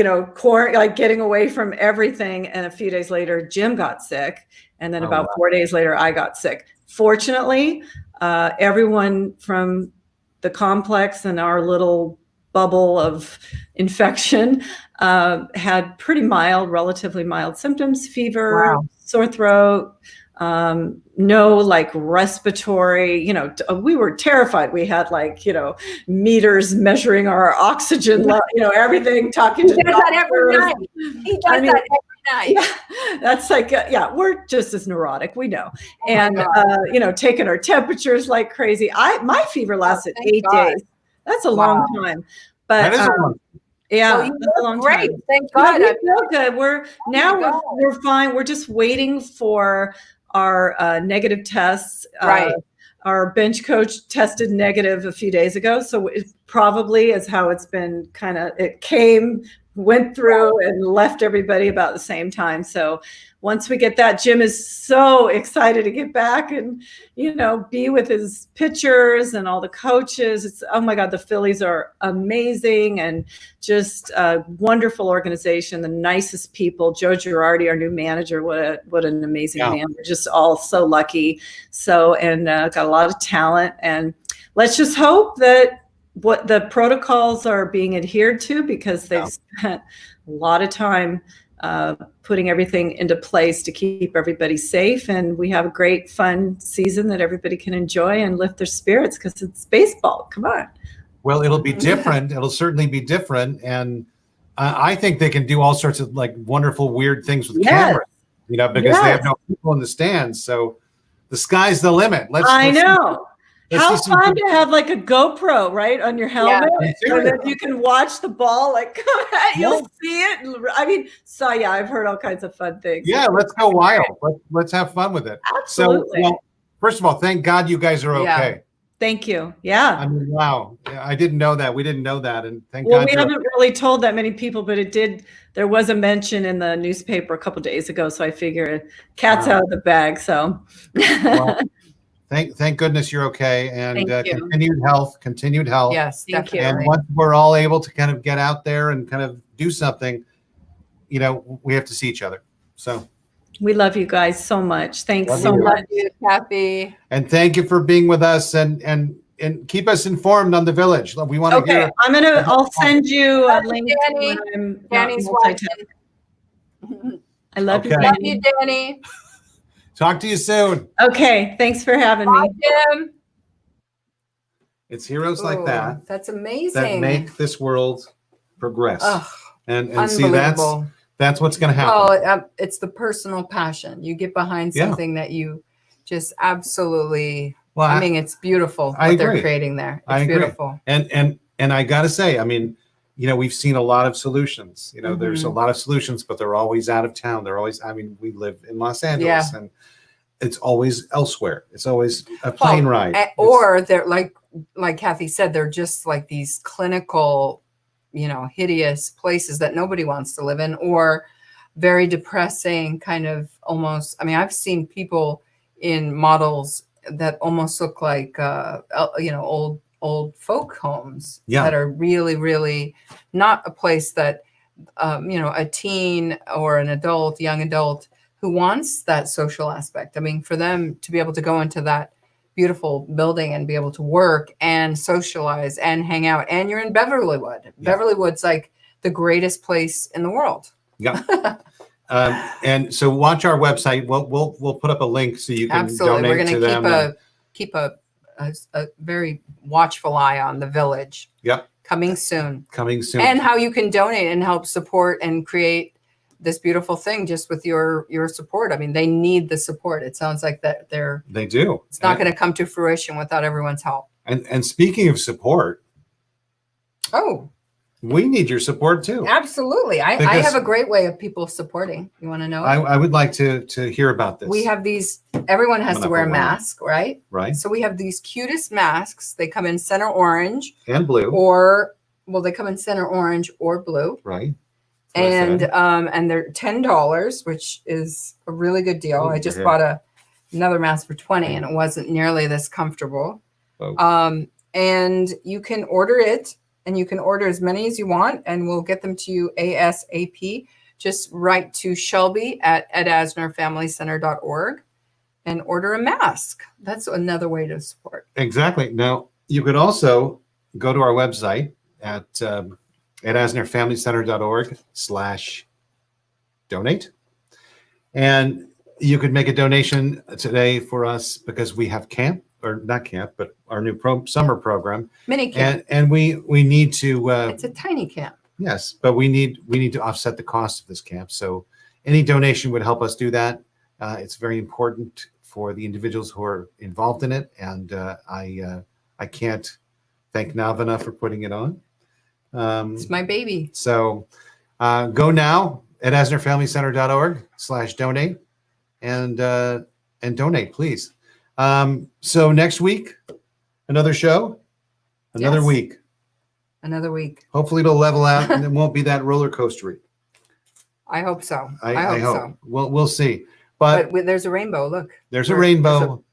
like getting away from everything. And a few days later, Jim got sick. And then about 4 days later, I got sick. Fortunately, everyone from the complex and our little bubble of infection had relatively mild symptoms, fever, sore throat, no like respiratory, we were terrified. We had meters measuring our oxygen level, everything, talking to doctors. That every night. He does that every night. Yeah, that's we're just as neurotic, we know. And, taking our temperatures like crazy. My fever lasted 8 days. That's a long time. But That is a long. yeah, Well, you that's a look long great. time. Thank Yeah, God. we feel good. We're fine. We're just waiting for our negative tests. Right. Our bench coach tested negative a few days ago, so it probably is how it's been it came went through and left everybody about the same time. So once we get that, Jim is so excited to get back and, be with his pitchers and all the coaches. It's, oh my God, the Phillies are amazing and just a wonderful organization, the nicest people. Joe Girardi, our new manager, what an amazing man. We're just all so lucky. So, and got a lot of talent, and let's just hope that what the protocols are being adhered to, because they've spent a lot of time putting everything into place to keep everybody safe. And we have a great, fun season that everybody can enjoy and lift their spirits, because it's baseball. Come on. Well, it'll be different. It'll certainly be different. And I think they can do all sorts of like wonderful, weird things with cameras, because they have no people in the stands. So the sky's the limit. I know. How fun to have like a GoPro right on your helmet, and then you can watch the ball like come at. You'll see it. I mean, I've heard all kinds of fun things. Yeah, let's go wild. Let's have fun with it. Absolutely. So, first of all, thank God you guys are okay. Thank you. Yeah. I mean, wow. I didn't know that. We didn't know that, and thank God. Well, we haven't really told that many people, but there was a mention in the newspaper a couple of days ago, so I figure cat's out of the bag. So. Well, Thank goodness you're okay, and continued health. Yes, definitely. And once we're all able to kind of get out there and kind of do something, we have to see each other. So we love you guys so much. Thanks so much. Love you, Kathy. And thank you for being with us, and keep us informed on the village. We want to hear. I'll send you a link. Danny's watching. I love you, Danny. Love you, Danny. Talk to you soon. Okay. Thanks for having me. Jim. It's heroes like that. That's amazing. That make this world progress. And see, that's what's going to happen. Well, it's the personal passion. You get behind something that you just absolutely, it's beautiful what they're creating there. It's beautiful. And I got to say, I mean, we've seen a lot of solutions. There's a lot of solutions, but they're always out of town. They're always, we live in Los Angeles, and it's always elsewhere. It's always a plane ride. Or they're like Kathy said, they're just like these clinical, hideous places that nobody wants to live in, or very depressing kind of almost. I mean, I've seen people in models that almost look like, old folk homes that are really, really not a place that, a teen or an adult, young adult who wants that social aspect. I mean, for them to be able to go into that beautiful building and be able to work and socialize and hang out. And you're in Beverlywood. Yeah. Beverlywood's like the greatest place in the world. Yeah. And so watch our website. We'll put up a link so you can donate to them. We're going to keep a very watchful eye on the village. Yep. Coming soon. And how you can donate and help support and create this beautiful thing just with your support. I mean, they need the support. It sounds like that they do. It's not going to come to fruition without everyone's help. And speaking of support. Oh. We need your support too. Absolutely. I have a great way of people supporting. You want to know? I would like to hear about this. We have these, everyone has to wear a mask, right? Right. So we have these cutest masks. They come in center orange. And blue. They come in center orange or blue. Right. And they're $10, which is a really good deal. I just bought another mask for $20 and it wasn't nearly this comfortable. Oh. And you can order it. And you can order as many as you want, and we'll get them to you ASAP. Just write to Shelby at asnerfamilycenter.org and order a mask. That's another way to support. Exactly. Now, you could also go to our website at asnerfamilycenter.org/donate. And you could make a donation today for us because we have camp. Or not camp, but our new summer program. Mini camp. And we need to. It's a tiny camp. Yes, but we need to offset the cost of this camp. So any donation would help us do that. It's very important for the individuals who are involved in it. And I can't thank Navah enough for putting it on. It's my baby. So go now at asnerfamilycenter.org/donate and donate, please. So next week, another show, another week. Another week. Hopefully it'll level out and it won't be that roller coaster. I hope so. I hope. So. We'll see. But there's a rainbow. Look. There's a rainbow. Pot of gold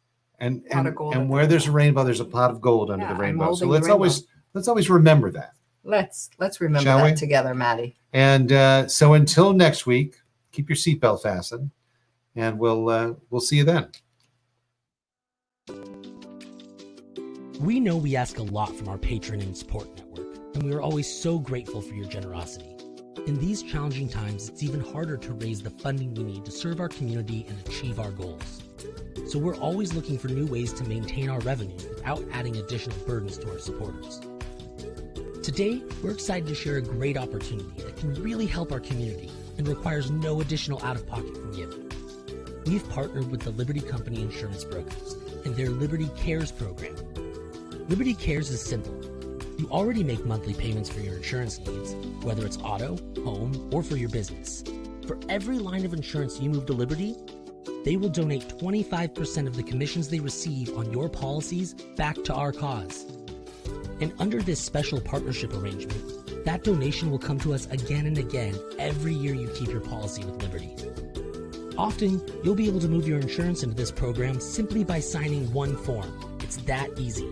And under where the there's a rainbow. rainbow, there's a pot of gold under Yeah, the I'm rainbow. So holding let's the rainbow. always remember that. Let's remember Shall we? that together, Maddie. And so until next week, keep your seatbelt fastened, and we'll see you then. We know we ask a lot from our patron and support network, and we are always so grateful for your generosity. In these challenging times, it's even harder to raise the funding we need to serve our community and achieve our goals. So we're always looking for new ways to maintain our revenue without adding additional burdens to our supporters. Today, we're excited to share a great opportunity that can really help our community and requires no additional out-of-pocket from you. We've partnered with the Liberty Company Insurance Brokers and their Liberty Cares program. Liberty Cares is simple. You already make monthly payments for your insurance needs, whether it's auto, home, or for your business. For every line of insurance you move to Liberty, they will donate 25% of the commissions they receive on your policies back to our cause. And under this special partnership arrangement, that donation will come to us again and again every year you keep your policy with Liberty. Often, you'll be able to move your insurance into this program simply by signing one form. It's that easy.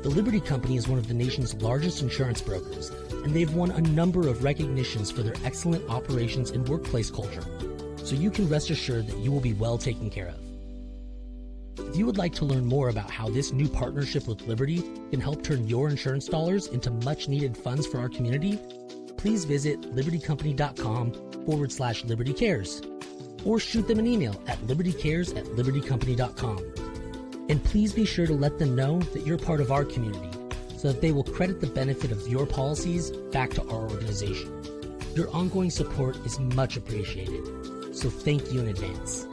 The Liberty Company is one of the nation's largest insurance brokers, and they've won a number of recognitions for their excellent operations and workplace culture, so you can rest assured that you will be well taken care of. If you would like to learn more about how this new partnership with Liberty can help turn your insurance dollars into much-needed funds for our community, please visit libertycompany.com/libertycares or shoot them an email at libertycares@libertycompany.com. And please be sure to let them know that you're part of our community so that they will credit the benefit of your policies back to our organization. Your ongoing support is much appreciated, so thank you in advance.